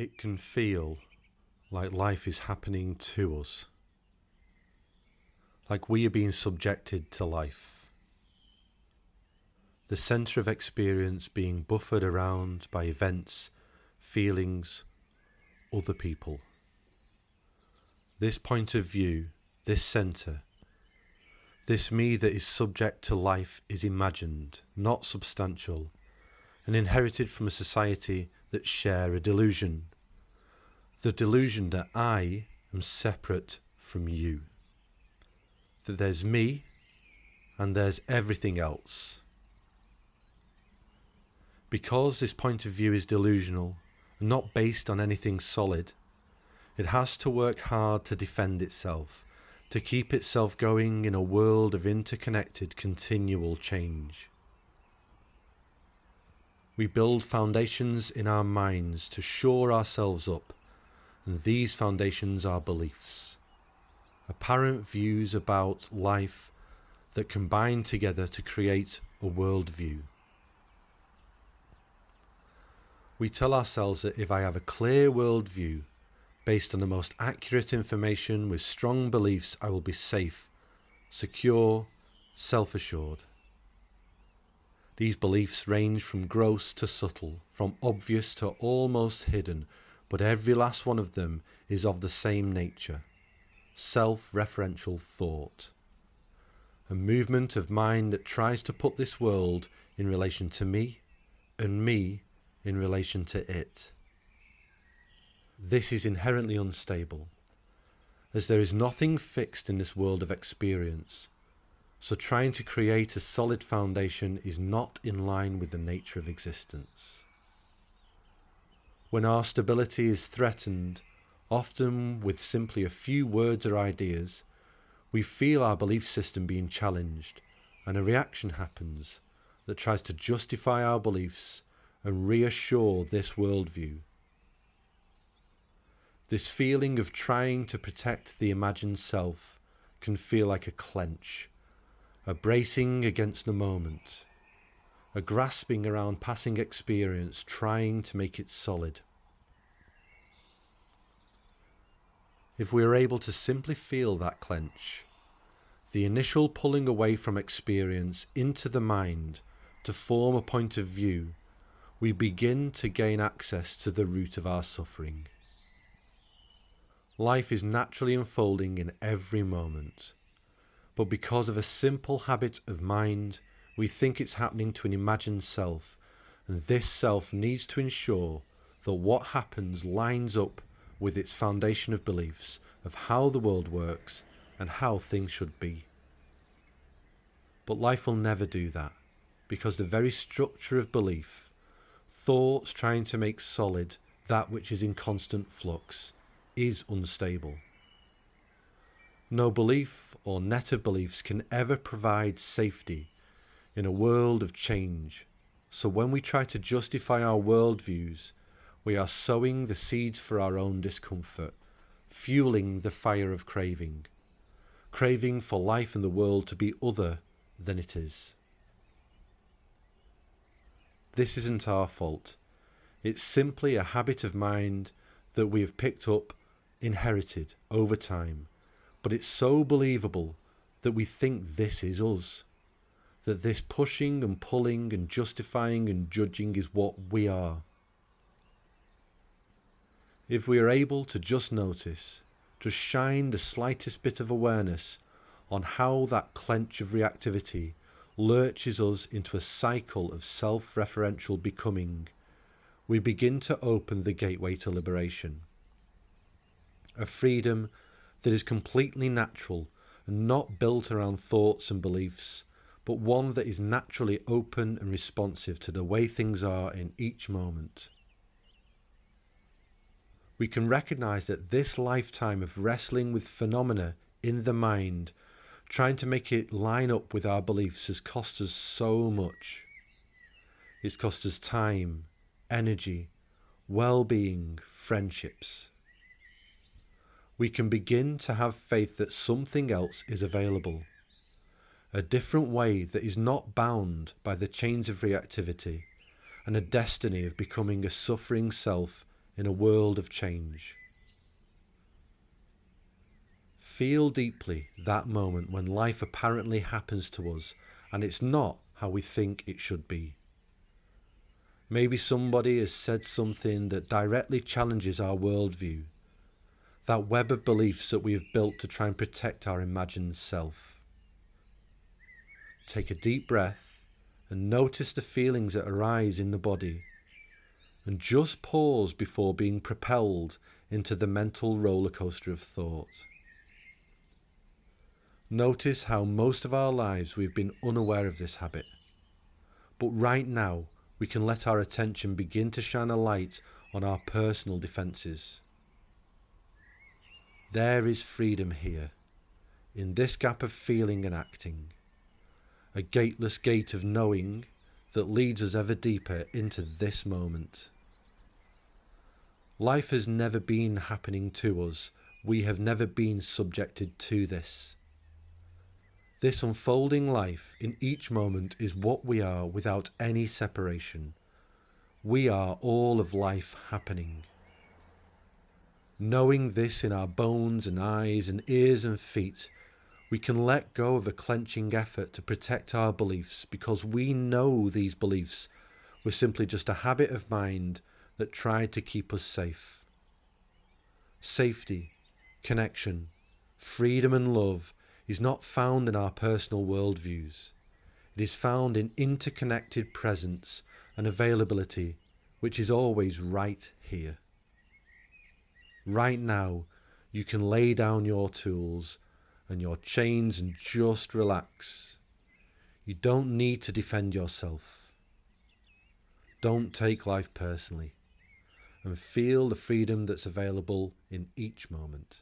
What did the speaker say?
it can feel like life is happening to us, like we are being subjected to life. The centre of experience being buffered around by events, feelings, other people. This point of view, this centre, this me that is subject to life is imagined, not substantial, and inherited from a society that share a delusion. The delusion that I am separate from you. That there's me and there's everything else. Because this point of view is delusional and not based on anything solid, it has to work hard to defend itself, to keep itself going in a world of interconnected, continual change. We build foundations in our minds to shore ourselves up, and these foundations are beliefs, apparent views about life that combine together to create a worldview. We tell ourselves that if I have a clear worldview based on the most accurate information with strong beliefs, I will be safe, secure, self-assured. These beliefs range from gross to subtle, from obvious to almost hidden, but every last one of them is of the same nature, self-referential thought. A movement of mind that tries to put this world in relation to me and me in relation to it. This is inherently unstable, as there is nothing fixed in this world of experience, so trying to create a solid foundation is not in line with the nature of existence. When our stability is threatened, often with simply a few words or ideas, we feel our belief system being challenged, and a reaction happens that tries to justify our beliefs and reassure this worldview. This feeling of trying to protect the imagined self can feel like a clench, a bracing against the moment, a grasping around passing experience, trying to make it solid. If we are able to simply feel that clench, the initial pulling away from experience into the mind to form a point of view, we begin to gain access to the root of our suffering. Life is naturally unfolding in every moment, but because of a simple habit of mind, we think it's happening to an imagined self, and this self needs to ensure that what happens lines up with its foundation of beliefs of how the world works and how things should be. But life will never do that, because the very structure of belief, thoughts trying to make solid that which is in constant flux, is unstable. No belief or net of beliefs can ever provide safety in a world of change. So when we try to justify our worldviews, we are sowing the seeds for our own discomfort, fueling the fire of craving for life and the world to be other than it is. This isn't our fault. It's simply a habit of mind that we have picked up, inherited over time, but it's so believable that we think this is us, that this pushing and pulling and justifying and judging is what we are. If we are able to just notice, just shine the slightest bit of awareness on how that clench of reactivity lurches us into a cycle of self-referential becoming, we begin to open the gateway to liberation. A freedom that is completely natural and not built around thoughts and beliefs, but one that is naturally open and responsive to the way things are in each moment. We can recognize that this lifetime of wrestling with phenomena in the mind, trying to make it line up with our beliefs, has cost us so much. It's cost us time, energy, well-being, friendships. We can begin to have faith that something else is available, a different way that is not bound by the chains of reactivity, and a destiny of becoming a suffering self in a world of change. Feel deeply that moment when life apparently happens to us and it's not how we think it should be. Maybe somebody has said something that directly challenges our worldview, that web of beliefs that we have built to try and protect our imagined self. Take a deep breath and notice the feelings that arise in the body, and just pause before being propelled into the mental roller coaster of thought. Notice how most of our lives we've been unaware of this habit, but right now we can let our attention begin to shine a light on our personal defences. There is freedom here, in this gap of feeling and acting, a gateless gate of knowing that leads us ever deeper into this moment. Life has never been happening to us. We have never been subjected to this. This unfolding life in each moment is what we are without any separation. We are all of life happening. Knowing this in our bones and eyes and ears and feet, we can let go of a clenching effort to protect our beliefs because we know these beliefs were simply just a habit of mind that tried to keep us safe. Safety, connection, freedom and love is not found in our personal worldviews. It is found in interconnected presence and availability, which is always right here. Right now, you can lay down your tools and your chains and just relax. You don't need to defend yourself. Don't take life personally, and feel the freedom that's available in each moment.